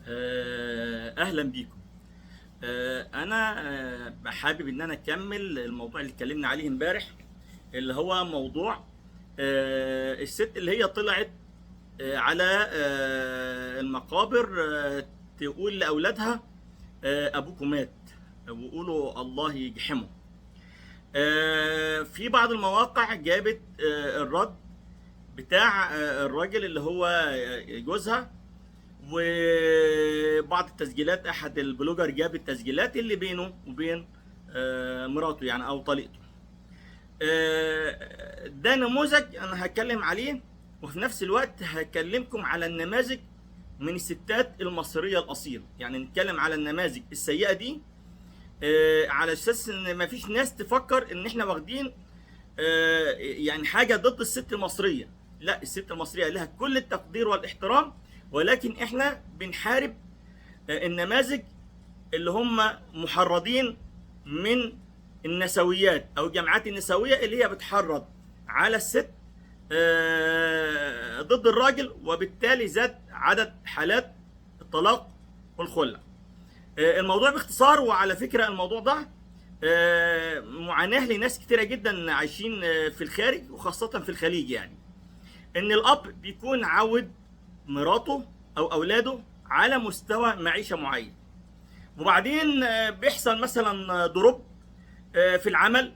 اهلا بيكم. انا حابب ان انا اكمل الموضوع اللي اتكلمنا عليه امبارح، اللي هو موضوع الست اللي هي طلعت على المقابر، تقول لاولادها ابوكم مات وقولوا الله يجحمه. في بعض المواقع جابت الرد بتاع الراجل اللي هو جوزها، وبعض التسجيلات احد البلوجر جاب التسجيلات اللي بينه وبين مراته يعني او طليقته. ده نموذج انا هتكلم عليه، وفي نفس الوقت هكلمكم على النماذج من الستات المصرية الأصيلة. يعني نتكلم على النماذج السيئة دي على اساس ان مفيش ناس تفكر ان احنا واخدين يعني حاجة ضد الست المصرية. لا، الست المصرية لها كل التقدير والاحترام، ولكن احنا بنحارب النماذج اللي هم محرضين من النسويات او الجماعات النسويه اللي هي بتحرض على الست ضد الراجل، وبالتالي زاد عدد حالات الطلاق والخلع. الموضوع باختصار، وعلى فكره الموضوع ده معاناه لناس كتيره جدا عايشين في الخارج وخاصه في الخليج. يعني ان الاب بيكون عود مراته او اولاده على مستوى معيشه معين، وبعدين بيحصل مثلا ضروب في العمل،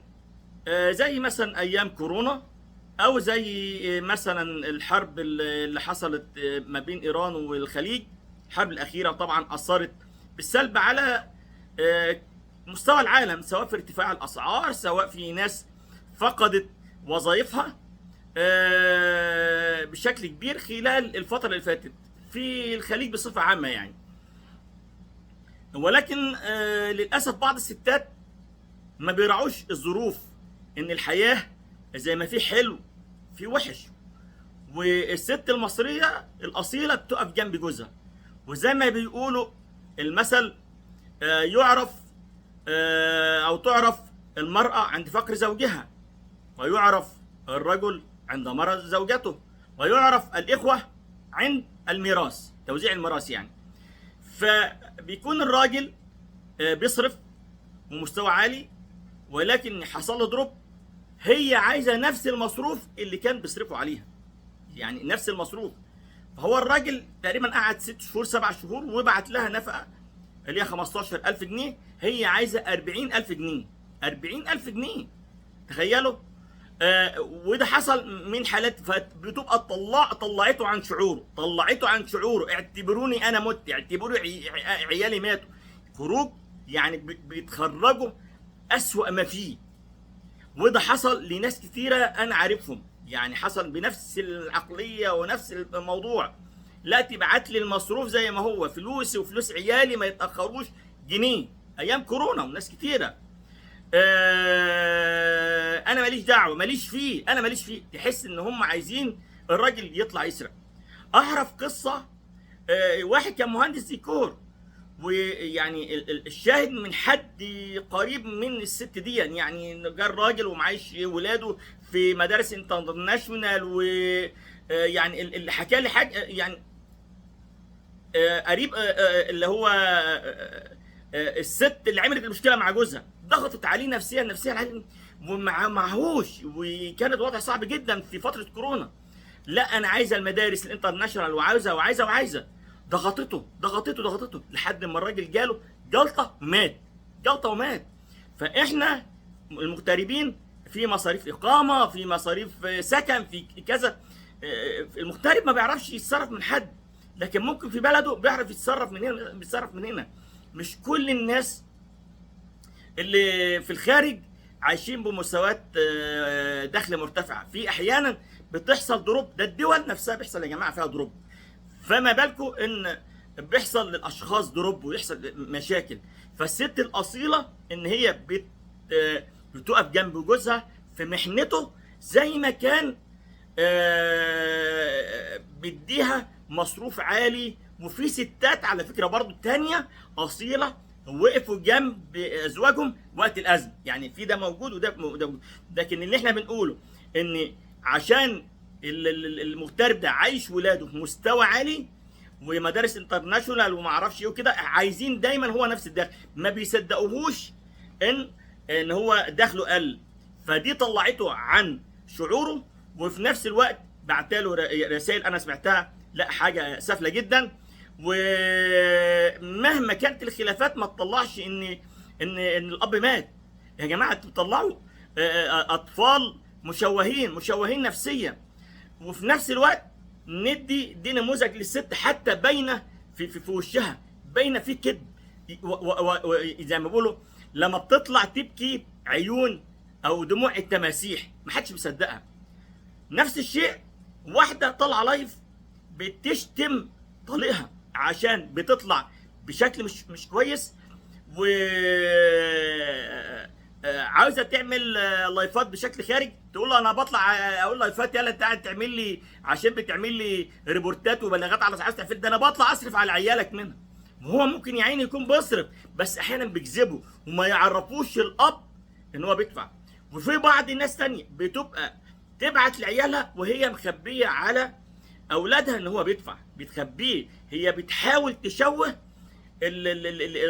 زي مثلا ايام كورونا، او زي مثلا الحرب اللي حصلت ما بين ايران والخليج. الحرب الاخيره طبعا اثرت بالسلب على مستوى العالم، سواء في ارتفاع الاسعار، سواء في ناس فقدت وظائفها بشكل كبير خلال الفتره اللي فاتت في الخليج بصفه عامه يعني. ولكن للاسف بعض الستات ما بيراعوش الظروف، ان الحياه زي ما في حلو في وحش، والست المصريه الاصيله بتقف جنب جوزها. وزي ما بيقولوا المثل، يعرف او تعرف المراه عند فقر زوجها، ويعرف الرجل عند مرض زوجته، ويعرف الاخوه عند الميراث، توزيع الميراث يعني. فبيكون الراجل بيصرف ومستوى عالي، ولكن حصل له دروب، هي عايزه نفس المصروف اللي كان بيصرفه عليها، يعني نفس المصروف. فهو الراجل تقريبا قعد 6 شهور 7 شهور وبعت لها نفقه اللي هي 15,000 جنيه، هي عايزه 40,000 جنيه. 40,000 جنيه، تخيلوا. وده حصل من حالات، فبتبقى طلعته عن شعوره، طلعته عن شعوره. اعتبروني انا مت، اعتبروا عيالي ماتوا. خروج يعني بيتخرجوا أسوأ ما فيه. وده حصل لناس كثيرة أنا عارفهم، يعني حصل بنفس العقلية ونفس الموضوع. لا، تبعت لي المصروف زي ما هو، فلوسي وفلوس عيالي ما يتأخروش جنيه. أيام كورونا وناس كثيرة. أنا ماليش دعوة، ماليش فيه، أنا ماليش فيه. تحس إن هم عايزين الراجل يطلع يسرق. أعرف قصة، واحد كان مهندس ديكور، ويعني الشاهد من حد قريب من الست دي، يعني جار راجل ومعايش ولاده في مدارس انترناشونال، ويعني اللي حكى لي حاجه يعني قريب، اللي هو الست اللي عملت المشكله مع جوزها ضغطت عليه نفسيا عليه، ومعهوش، وكانت وضع صعب جدا في فتره كورونا. لا، انا عايزه المدارس الانترناشونال، وعايزه ضغطته لحد ما الراجل جاله جلطه ومات. فاحنا المغتربين في مصاريف اقامه، في مصاريف سكن، في كذا. المغترب ما بيعرفش يتصرف من حد، لكن ممكن في بلده بيعرف يتصرف من هنا. مش كل الناس اللي في الخارج عايشين بمستويات دخل مرتفعه. في احيانا بتحصل دروب، ده الدول نفسها بيحصل يا جماعه فيها دروب، فما بالكم ان بيحصل للاشخاص دروب ويحصل مشاكل. فالست الاصيله ان هي بتقف جنب جوزها في محنته، زي ما كان بيديها مصروف عالي. وفي ستات على فكره برضو تانية اصيله وقفوا جنب ازواجهم وقت الازمه، يعني في ده موجود وده موجود. لكن اللي احنا بنقوله ان عشان المغترب ده عايش ولاده في مستوى عالي، ومدارس انترناشونال وما اعرفش ايه وكده، عايزين دايما هو نفس الدخل، ما بيصدقوهوش ان هو دخله قل. فدي طلعته عن شعوره، وفي نفس الوقت بعتله رسائل انا سمعتها لا حاجه سافله جدا. ومهما كانت الخلافات ما تطلعش ان الاب مات. يا جماعه انتوا بتطلعوا اطفال مشوهين نفسيا، وفي نفس الوقت دي نموذج للست حتى باينه في وشها، باينه في كذب. زي ما بيقولوا لما بتطلع تبكي عيون او دموع التماسيح ما حدش مصدقها. نفس الشيء واحده طالعه لايف بتشتم طليقها عشان بتطلع بشكل مش كويس، و عاوزه تعمل لايفات بشكل خارج، تقول له انا بطلع اقول لايفات، يلا انت قاعد تعمل لي عشان بتعمل لي ريبورتات وبلاغات على عايز تعمل ده، انا بطلع اصرف على عيالك منها. وهو ممكن يا عيني يكون بيصرف، بس احيانا بيكذبوا وما يعرفوش الاب ان هو بيدفع. وفي بعض الناس تانية بتبقى تبعت لعيالها وهي مخبيه على اولادها ان هو بيدفع، بتخبيه، هي بتحاول تشوه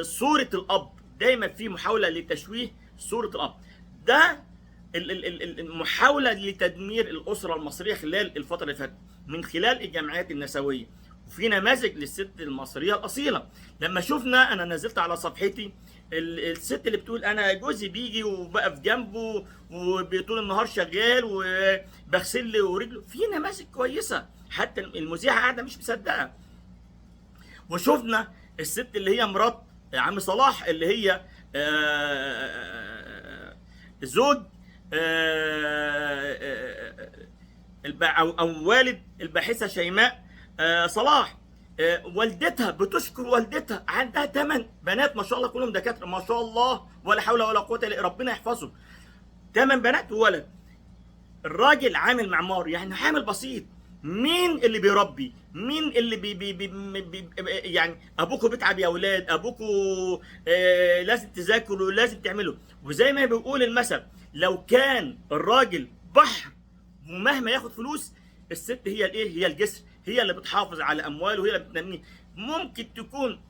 صوره الاب. دايما في محاوله لتشويه صوره الاب. ده المحاوله لتدمير الاسره المصريه خلال الفتره اللي فاتت من خلال الجمعيات النسويه. وفي نماذج للست المصريه الاصيله. لما شفنا، انا نزلت على صفحتي الست اللي بتقول انا جوزي بيجي وبقف جنبه وطول النهار شغال وبغسل له رجله. في نماذج كويسه، حتى المذيعه قاعده مش مصدقه. وشفنا الست اللي هي مرات عم صلاح، اللي هي زوج او والد الباحثه شيماء صلاح. والدتها بتشكر والدتها، عندها 8 بنات ما شاء الله، كلهم دكاتره ما شاء الله، ولا حول ولا قوه الا ربنا يحفظهم. 8 بنات وولد. الراجل عامل معمار، يعني عامل بسيط. مين اللي بيربي؟ مين اللي يعني ابوكوا بيتعب يا اولاد، ابوكوا لازم تذاكروا، لازم تعملوا. وزي ما بيقول المثل، لو كان الراجل بحر ومهما ياخد فلوس، الست هي الايه؟ هي الجسر، هي اللي بتحافظ على امواله، وهي اللي بتنميه. ممكن تكون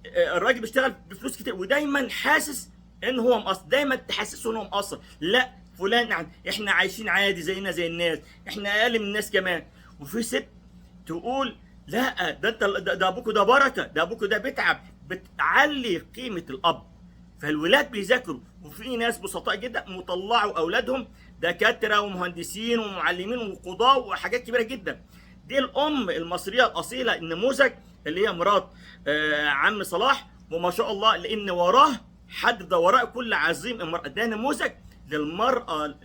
الراجل بيشتغل بفلوس كتير ودايما حاسس ان هو مقصر، دايما تحسسه ان هو مقصر. لا، فلان احنا عايشين عادي زينا زي الناس، احنا اقل من الناس كمان. وفي ست تقول لا، ده انت ده ابوكوا ده بركه، ده ابوكوا ده بيتعب، بتعلي قيمه الاب. فالولاد بيذاكروا، وفي ناس بسطاء جدا مطلعوا اولادهم دكاتره ومهندسين ومعلمين وقضاه وحاجات كبيره جدا. دي الام المصريه الاصيله، النموذج اللي هي مرات عم صلاح. وما شاء الله، لان وراه حد، ده وراء كل عظيم امراه. ده نموذج للمرأة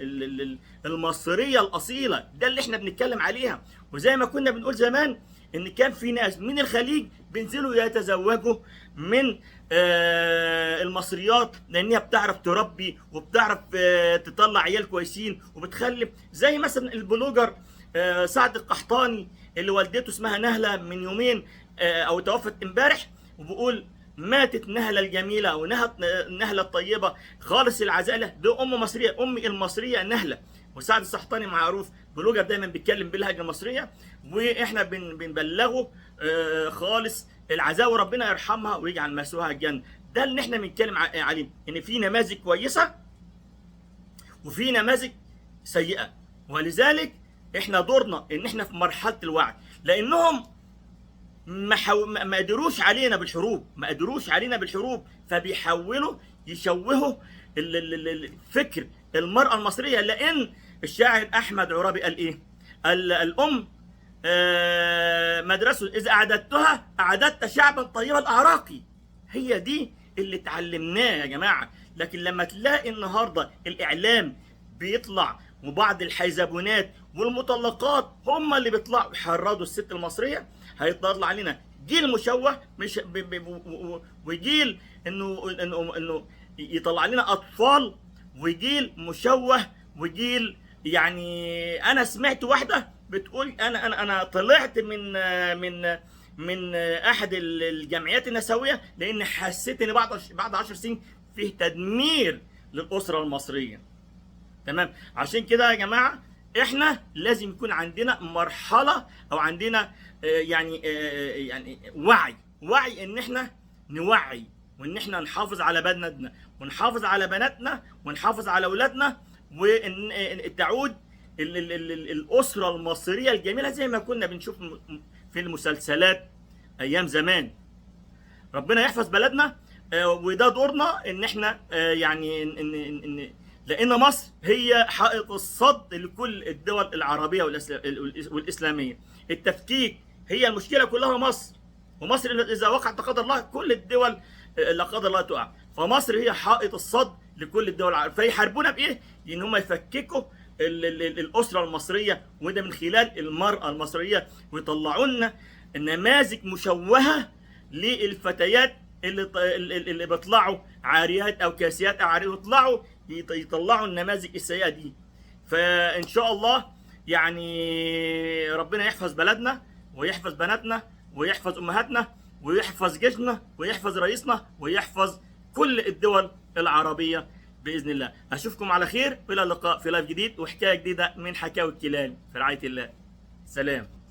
المصرية الأصيلة، ده اللي احنا بنتكلم عليها. وزي ما كنا بنقول زمان ان كان في ناس من الخليج بينزلوا يتزوجوا من المصريات، لانها بتعرف تربي وبتعرف تطلع عيال كويسين وبتخلف. زي مثلا البلوجر سعد القحطاني اللي والدته اسمها نهلة من يومين او توفت امبارح، وبقول ماتت نهلة الجميلة او نهلة الطيبة خالص العزاء له. دي ام مصرية، امي المصرية نهلة. وسعد القحطاني معروف بلوجر دايما بيتكلم باللهجة المصرية، واحنا بنبلغه خالص العزاء، وربنا يرحمها ويجعل مثواها الجنة. ده اللي احنا بنتكلم عليه، ان في نماذج كويسة وفي نماذج سيئة. ولذلك احنا دورنا ان احنا في مرحلة الوعي، لانهم ما قدروش علينا بالحروب، فبيحاولوا يشوهوا فكر المرأة المصرية. لان الشاعر احمد عرابي قال ايه؟ الام مدرسة اذا اعددتها اعددت شعبا طيب الاعراقي. هي دي اللي اتعلمناه يا جماعة. لكن لما تلاقي النهاردة الاعلام بيطلع وبعض الحيزبونات والمطلقات هم اللي بيطلعوا يحرضوا الست المصرية، هيطلع علينا جيل مشوه، مش وجيل انه يطلع لنا اطفال، وجيل مشوه، وجيل يعني. انا سمعت واحده بتقول انا طلعت من احد الجمعيات النسويه لان حسيت ان بعد 10 سنين فيه تدمير للاسره المصريه. تمام. عشان كده يا جماعه احنا لازم يكون عندنا مرحله او عندنا يعني وعي ان احنا نوعي، وان احنا نحافظ على بلدنا ونحافظ على بناتنا ونحافظ على اولادنا، وان تعود الاسره المصريه الجميله زي ما كنا بنشوف في المسلسلات ايام زمان. ربنا يحفظ بلدنا، وده دورنا ان احنا يعني لان مصر هي حائط الصد لكل الدول العربيه والاسلاميه. التفكيك هي المشكله كلها مصر، ومصر اذا وقعت لا قدر الله كل الدول لا قدر الله تقع. فمصر هي حائط الصد لكل الدول العربيه، فيحاربونا بايه؟ ان هم يفككوا الاسره المصريه، وده من خلال المراه المصريه، ويطلعوا لنا نماذج مشوهه للفتيات اللي بيطلعوا عاريات او كاسيات او عاريات، يطلعوا النماذج السيئه دي. فان شاء الله يعني ربنا يحفظ بلدنا ويحفظ بناتنا ويحفظ امهاتنا ويحفظ جيشنا ويحفظ رئيسنا ويحفظ كل الدول العربيه باذن الله. اشوفكم على خير، والى اللقاء في لايف جديد وحكايه جديده من حكاوي الكلال، في رعايه الله. سلام.